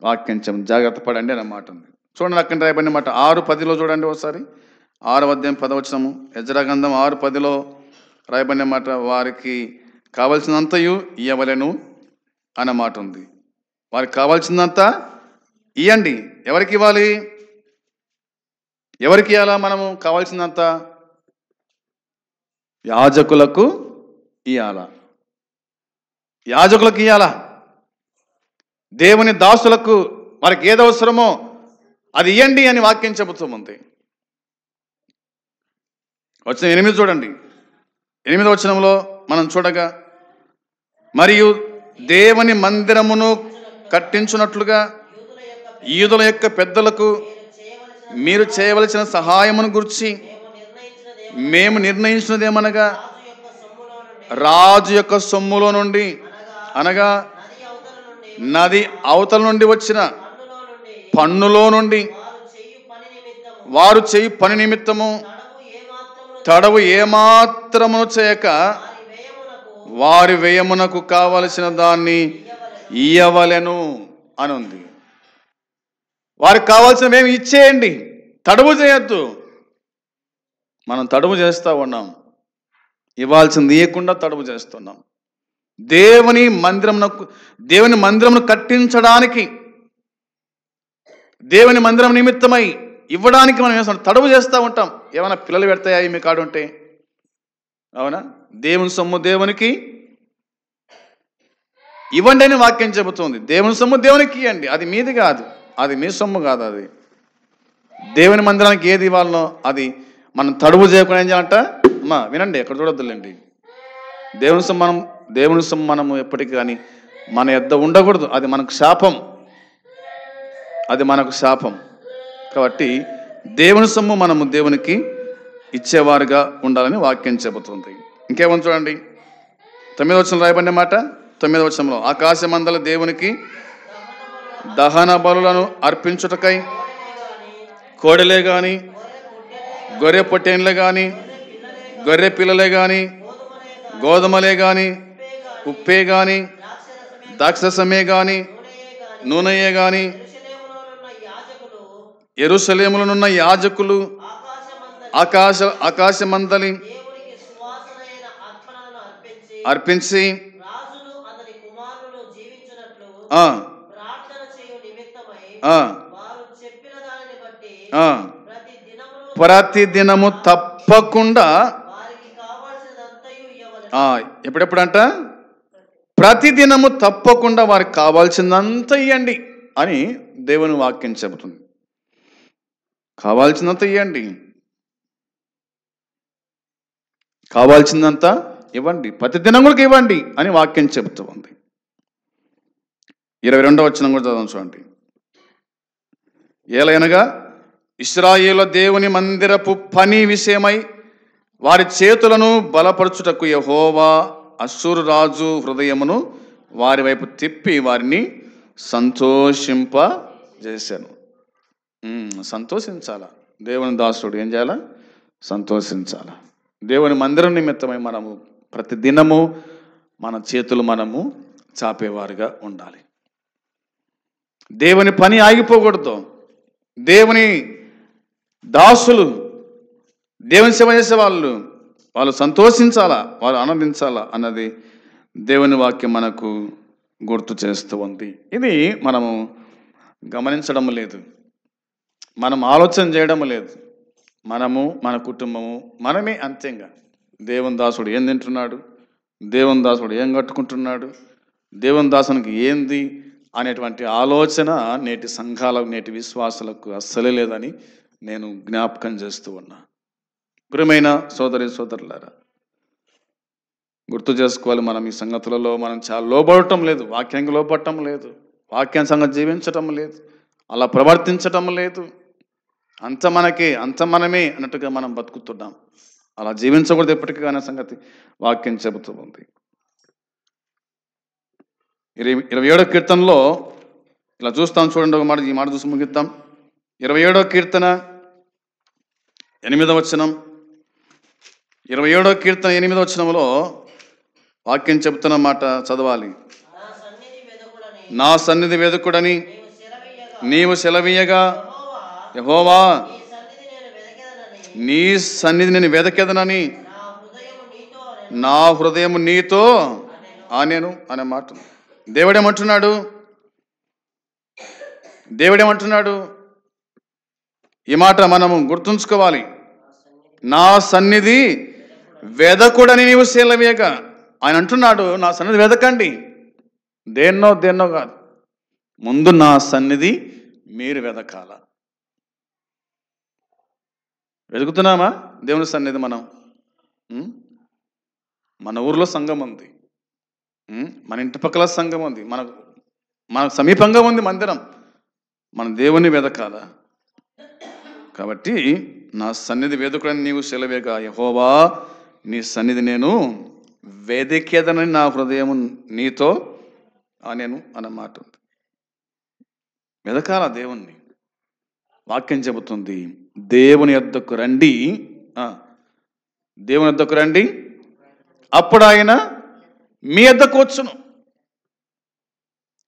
వాక్యం. జాగ్రత్త పడండి అన్నమాట ఉంది. చూడండి, అక్కడ రాయబడిన మాట 6:10 చూడండి ఒకసారి. 6వ అధ్యాయం 10వ వచనము. ఎజ్రా గ్రంథం 6:10 రాయబడిన మాట, వారికి కావలసినంతయు ఇయ్యవలెను అన్నమాట ఉంది. వారికి కావాల్సిందంతా ఇవ్వండి. ఎవరికి ఇవ్వాలి? ఎవరికి ఇవ్వాలా? మనము కావాల్సిందంతా యాజకులకు ఇవ్వాలా. యాజకులకు ఇవ్వాలా. దేవుని దాసులకు వారికి ఏది అవసరమో అది ఇవ్వండి అని వాక్యం చెబుతుంది. వచనం 8 చూడండి. 8వ వచనంలో మనం చూడగా, మరియు దేవుని మందిరమును కట్టించున్నట్లుగా యూదుల యొక్క పెద్దలకు మీరు చేయవలసిన సహాయమును గురించి మేము నిర్ణయించినదేమనగా, రాజు యొక్క సొమ్ములో నుండి, అనగా నది అవతల నుండి వచ్చిన పన్నులో నుండి వారు చేయు పని నిమిత్తము తడవు ఏమాత్రము చేయక వారి వ్యయమునకు కావలసిన దాన్ని ఇయ్యవలెను అని ఉంది. వారికి కావాల్సిన ఏమి ఇచ్చేయండి, తడువు చేయొద్దు. మనం తడువు చేస్తూ ఉన్నాం, ఇవ్వాల్సింది ఇవ్వకుండా తడువు చేస్తున్నాం. దేవుని మందిరమును కట్టించడానికి, దేవుని మందిరం నిమిత్తమై ఇవ్వడానికి మనం చేస్తాం, తడువు చేస్తూ ఉంటాం. ఏమైనా పిల్లలు పెడతాయా మీ కాడు ఉంటే? అవునా? దేవుని సొమ్ము దేవునికి ఇవ్వండి అని వాక్యం చెబుతుంది. దేవుని సొమ్ము దేవునికి ఇవ్వండి. అది మీది కాదు, అది మీ సొమ్ము కాదు. అది దేవుని మందిరానికి ఏది ఇవ్వాలనో అది మనం తడువు చేయకుండా ఏం చేయాలంట? అమ్మా వినండి, ఎక్కడ చూడొద్దులేండి. దేవుని సొమ్ము మనము ఎప్పటికీ కానీ మన యొద్ద ఉండకూడదు. అది మనకు శాపం, అది మనకు శాపం. కాబట్టి దేవుని సొమ్ము మనము దేవునికి ఇచ్చేవారుగా ఉండాలని వాక్యం చెబుతుంది. ఇంకేమని చూడండి, 9వ వచనం రాయబడిన మాట. 9వ వచనంలో, ఆకాశమందల దేవునికి దహన బలులను అర్పించుటకై కోడెలే గాని, గొర్రె పొట్టేన్లే గాని, గొర్రె పిల్లలే గాని, గోధుమలే గాని, ఉప్పే గాని, ద్రాక్షరసమే గాని, నూనెయే గాని, యెరూషలేములోనున్న యాజకులు ఆకాశమందలి అర్పించి ప్రతి దినము తప్పకుండా ఎప్పుడెప్పుడంట ప్రతి దినము తప్పకుండా వారికి కావాల్సిందంతా ఇవ్వండి అని దేవుని వాక్యం చెబుతుంది. కావాల్సిందంతా ఇవ్వండి, కావాల్సిందంతా ఇవ్వండి, ప్రతి దినం కూడా ఇవ్వండి అని వాక్యం చెబుతూ ఉంది. 22వ వచనం కూడా చదవం చూడండి. ఏలయనగా ఇశ్రాయేలు దేవుని మందిరపు పని విషయమై వారి చేతులను బలపరచుటకు యెహోవా అష్షూరు రాజు హృదయమును వారి వైపు తిప్పి వారిని సంతోషింపజేశాను. సంతోషించాలా దేవుని దాసుడు, ఏం చేయాలా? సంతోషించాలా. దేవుని మందిరం నిమిత్తమై మనము ప్రతి దినము మన చేతులు మనము చాపేవారుగా ఉండాలి. దేవుని పని ఆగిపోకూడదు. దేవుని దాసులు, దేవుని సేవ చేసే వాళ్ళు సంతోషించాలా, వాళ్ళు ఆనందించాలా అన్నది దేవుని వాక్యం మనకు గుర్తు చేస్తూ ఉంది. ఇది మనము గమనించడం లేదు, మనం ఆలోచన చేయడం లేదు. మనము, మన కుటుంబము, మనమే అంతేగా. దేవుని దాసుడు ఏం తింటున్నాడు, దేవుని దాసుడు ఏం కట్టుకుంటున్నాడు, దేవుని దాసునికి ఏంది అనేటువంటి ఆలోచన నేటి సంఘాలకు, నేటి విశ్వాసులకు అస్సలే లేదని నేను జ్ఞాపకం చేస్తూ ఉన్నా. ప్రియమైన సోదరి సోదరులారా, గుర్తు చేసుకోవాలి, మనం ఈ సంగతులలో మనం చాలా లోబడటం లేదు, వాక్యానికి లోబడటం లేదు, వాక్యాన్ని సంగతి జీవించటం లేదు, అలా ప్రవర్తించటం లేదు. అంత మనకే, అంత మనమే అన్నట్టుగా మనం బతుకుతున్నాం. అలా జీవించకూడదు ఎప్పటికీ అనే సంగతి వాక్యం చెబుతూ ఉంది. 27వ కీర్తనలో ఇలా చూస్తాం చూడండి. ఒక మాట, ఈ మాట చూసి ముగిద్దాం. 27వ కీర్తన 8వ వచనం. 27వ కీర్తన 8వ వచనంలో వాక్యం చెబుతున్న మాట చదవాలి. నా సన్నిధి వెదుకుడని నీవు సెలవీయగా యెహోవా నీ సన్నిధి నేను వెదకెదనని నా హృదయము నీతో ఆనెను అనే మాట. దేవుడేమంటున్నాడు? ఈ మాట మనము గుర్తుంచుకోవాలి. నా సన్నిధి వెదకుడని నీవు సెలవీయగా. ఆయన అంటున్నాడు, నా సన్నిధి వెదకండి. దేన్నో కాదు, ముందు నా సన్నిధి మీరు వెదకాల. వెతుకుతున్నామా దేవుని సన్నిధి? మనం మన ఊర్లో సంఘం ఉంది, మన ఇంటి పక్కల సంఘం ఉంది, మన సమీపంగా ఉంది మందిరం. మన దేవుని వెదకాల. కాబట్టి నా సన్నిధి వెదుకుడని నీవు సెలవేగా యెహోవా నీ సన్నిధి నేను వెదికేదనని నా హృదయము నీతో ఆనెను అన్నమాట ఉంది. వెదకాల దేవుణ్ణి. వాక్యం చెబుతుంది, దేవుని యొద్దకు రండి, దేవుని యొద్దకు రండి, అప్పుడు ఆయన మీ యొద్దకు వచ్చును.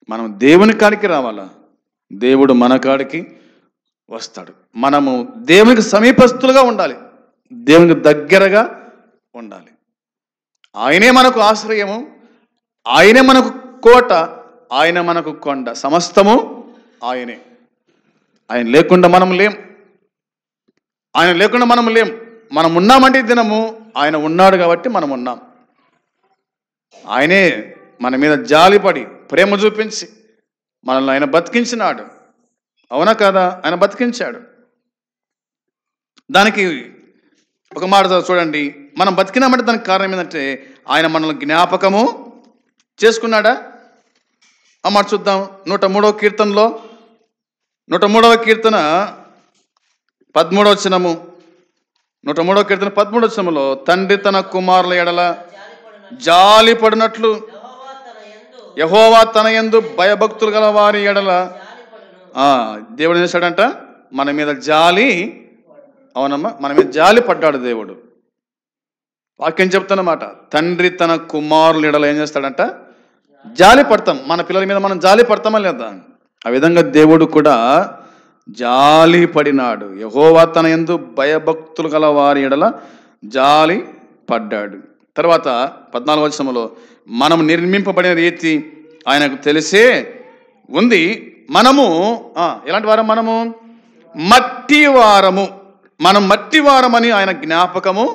మనం దేవుని కాడికి రావాలా, దేవుడు మన కాడికి వస్తాడు. మనము దేవునికి సమీపస్తులుగా ఉండాలి, దేవునికి దగ్గరగా ఉండాలి. ఆయనే మనకు ఆశ్రయము, ఆయనే మనకు కోట, ఆయన మనకు కొండ, సమస్తము ఆయనే. ఆయన లేకుండా మనం లేం, ఆయన లేకుండా మనం లేం. మనం ఉన్నామంటే దినము ఆయన ఉన్నాడు కాబట్టి మనం ఉన్నాం. ఆయనే మన మీద జాలిపడి ప్రేమ చూపించి మనల్ని ఆయన బతికించినాడు. అవునా కాదా? ఆయన బతికించాడు. దానికి ఒక మాట చూడండి, మనం బతికినామంటే దానికి కారణం ఏంటంటే ఆయన మనల్ని జ్ఞాపకము చేసుకున్నాడా? ఆ మాట చూద్దాం. 103వ కీర్తనలో 103వ కీర్తన 13వ వచనము. 103వ కీర్తన 13వ వచనములో తండ్రి తన కుమారుల ఎడల జాలిపడినట్లు యెహోవా తన యందు భయభక్తులు గల వారి ఎడల దేవుడు ఏం చేశాడంట? మన మీద జాలి, అవునమ్మా, మన మీద జాలి పడ్డాడు దేవుడు. వాక్యం చెప్తున్నమాట, తండ్రి తన కుమారుల ఎడల ఏం చేస్తాడంట? జాలి పడతాం. మన పిల్లల మీద మనం జాలి పడతామా లేదా? ఆ విధంగా దేవుడు కూడా జాలి పడినాడు. యెహోవా తన యందు భయభక్తులు గల వారి ఎడల జాలి పడ్డాడు. తర్వాత 14వ వచనంలో మనం నిర్మింపబడిన రీతి ఆయనకు తెలిసే ఉంది, మనము ఎలాంటి వారం? మనము మట్టి వారము. మనం మట్టి వారమని ఆయన జ్ఞాపకము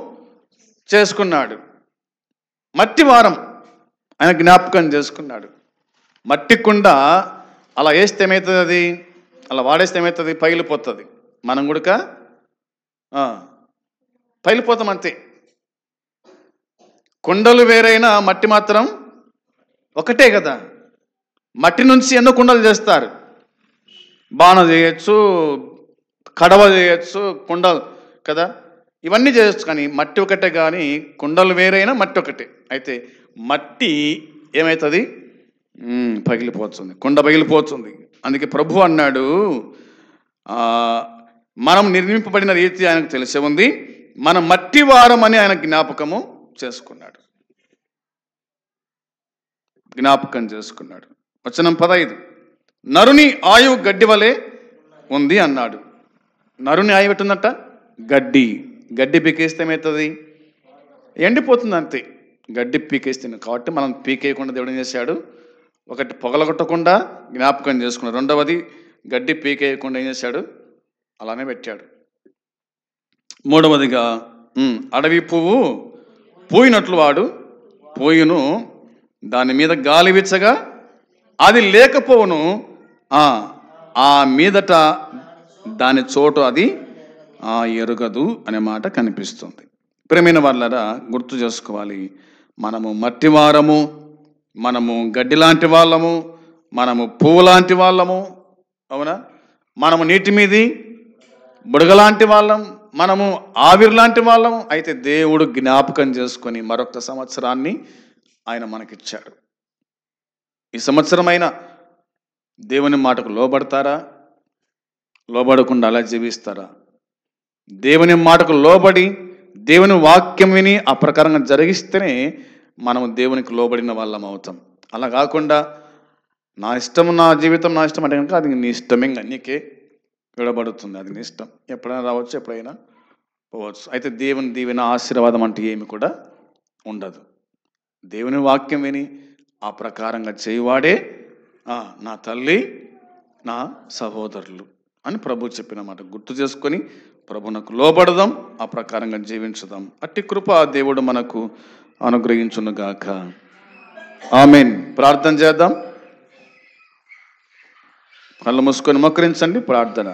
చేసుకున్నాడు. మట్టి వారం ఆయన జ్ఞాపకం చేసుకున్నాడు. మట్టి కుండ అలా వేస్తే ఏమవుతుంది? అది అలా వాడేస్తే ఏమవుతుంది? పగిలిపోతుంది. మనం కూడా పగిలిపోతాం అంతే. కుండలు వేరైనా మట్టి మాత్రం ఒకటే కదా. మట్టి నుంచి ఎన్నో కుండలు చేస్తారు. బాణ చేయొచ్చు, కడవ చేయొచ్చు, కుండలు కదా, ఇవన్నీ చేయొచ్చు. కానీ మట్టి ఒకటే. కానీ కుండలు వేరైనా మట్టి ఒకటే. అయితే మట్టి ఏమవుతుంది? పగిలిపోతుంది, కుండ పగిలిపోతుంది. అందుకే ప్రభు అన్నాడు, మనం నిర్మింపబడిన రీతి ఆయనకు తెలిసే ఉంది, మన మట్టి వారం అని ఆయన జ్ఞాపకము చేసుకున్నాడు. జ్ఞాపకం చేసుకున్నాడు. వచనం 15, నరుని ఆయువు గడ్డి వలె ఉంది అన్నాడు. నరుని ఆయువు ఎట్టుందట? గడ్డి పీకేస్తే ఏమవుతుంది? ఎండిపోతుంది అంతే. గడ్డి పీకేస్తుంది. కాబట్టి మనం పీకేయకుండా దేవుడు ఏం చేశాడు? ఒకటి పొగలగొట్టకుండా జ్ఞాపకం చేసుకున్నాడు. రెండవది గడ్డి పీకేయకుండా ఏం చేశాడు? అలానే పెట్టాడు. మూడవదిగా అడవి పువ్వు పూయినట్లు వాడు పూయును, దాని మీద గాలి వీచగా అది లేకపోవును, ఆ మీదట దాని చోటు అది ఎరుగదు అనే మాట కనిపిస్తుంది. ప్రియమైన వాళ్ళరా, గుర్తు చేసుకోవాలి, మనము మట్టి వారము, మనము గడ్డి లాంటి వాళ్ళము, మనము పువ్వు లాంటి వాళ్ళము. అవునా? మనము నీటి మీది బుడగలాంటి వాళ్ళం, మనము ఆవిరి లాంటి వాళ్ళం. అయితే దేవుడు జ్ఞాపకం చేసుకొని మరొక సంవత్సరాన్ని ఆయన మనకిచ్చాడు. ఈ సంవత్సరమైన దేవుని మాటకు లోబడతారా? లోబడకుండా అలా జీవిస్తారా? దేవుని మాటకు లోబడి దేవుని వాక్యం విని ఆ ప్రకారంగా జరిగిస్తేనే మనము దేవునికి లోబడిన వాళ్ళం అవుతాం. అలా కాకుండా నా ఇష్టం, నా జీవితం నా ఇష్టం అంటే కనుక అది నీ ఇష్టమే, నీకే విడబడుతుంది. అది నీ ఇష్టం. ఎప్పుడైనా రావచ్చు, ఎప్పుడైనా పోవచ్చు. అయితే దేవుని దీవెన ఆశీర్వాదం అంటే ఏమి కూడా ఉండదు. దేవుని వాక్యం విని ఆ ప్రకారంగా చేయువాడే నా తల్లి, నా సహోదరులు అని ప్రభు చెప్పిన మాట గుర్తు చేసుకొని ప్రభునకు లోబడదాం, ఆ ప్రకారంగా జీవించుదాం. అట్టి కృప దేవుడు మనకు అనుగ్రహించునుగాక. ఆమేన్. ప్రార్థన చేద్దాం. కళ్ళు మూసుకొని మోకరించండి. ప్రార్థన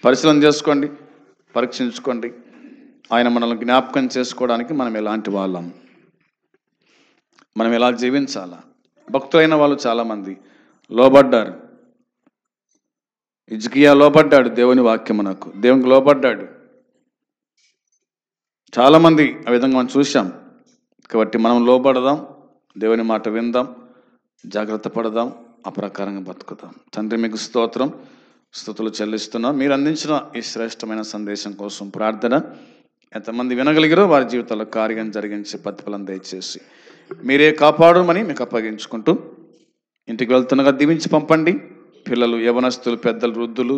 పరిశీలన చేసుకోండి, పరీక్షించుకోండి. ఆయన మనల్ని జ్ఞాపకం చేసుకోవడానికి మనం ఎలాంటి వాళ్ళం, మనం ఎలా జీవించాలా. భక్తులైన వాళ్ళు చాలామంది లోబడ్డారు. హిజ్కియా లోబడ్డాడు దేవుని వాక్యమునకు, దేవునికి లోబడ్డాడు. చాలామంది ఆ విధంగా మనం చూసాం. కాబట్టి మనం లోబడదాం, దేవుని మాట విందాం, జాగ్రత్త పడదాం, ఆ ప్రకారంగా బతుకుదాం. తండ్రి, మీకు స్తోత్రం, స్తుతులు చెల్లిస్తున్నాం. మీరు అందించిన ఈ శ్రేష్టమైన సందేశం కోసం ప్రార్థన. ఎంతమంది వినగలిగారో వారి జీవితాల్లో కార్యం జరిగించి ప్రతిఫలం దయచేసి మీరే కాపాడమని మీకు అప్పగించుకుంటూ ఇంటికి వెళ్తుండగా దీవించి పంపండి. పిల్లలు, యవనస్తులు, పెద్దలు, వృద్ధులు,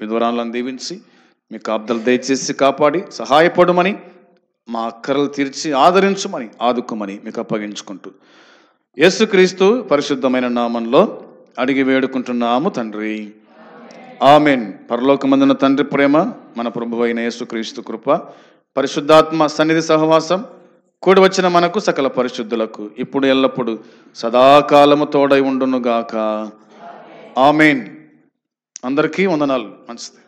విధవరాలను దీవించి మీ కాపుదలు దయచేసి కాపాడి సహాయపడమని, మా అక్కరలు తీర్చి ఆదరించమని, ఆదుకోమని మీకు అప్పగించుకుంటూ యేసుక్రీస్తు పరిశుద్ధమైన నామంలో అడిగి వేడుకుంటున్నాము తండ్రి. ఆమెన్. పరలోకమందున తండ్రి ప్రేమ, మన ప్రభువైన యేసుక్రీస్తు కృప, పరిశుద్ధాత్మ సన్నిధి సహవాసం కూడి వచ్చిన మనకు సకల పరిశుద్ధులకు ఇప్పుడు ఎల్లప్పుడు సదాకాలము తోడై ఉండునుగాక. ఆమెన్. అందరికీ వందనాలు. మంచిది.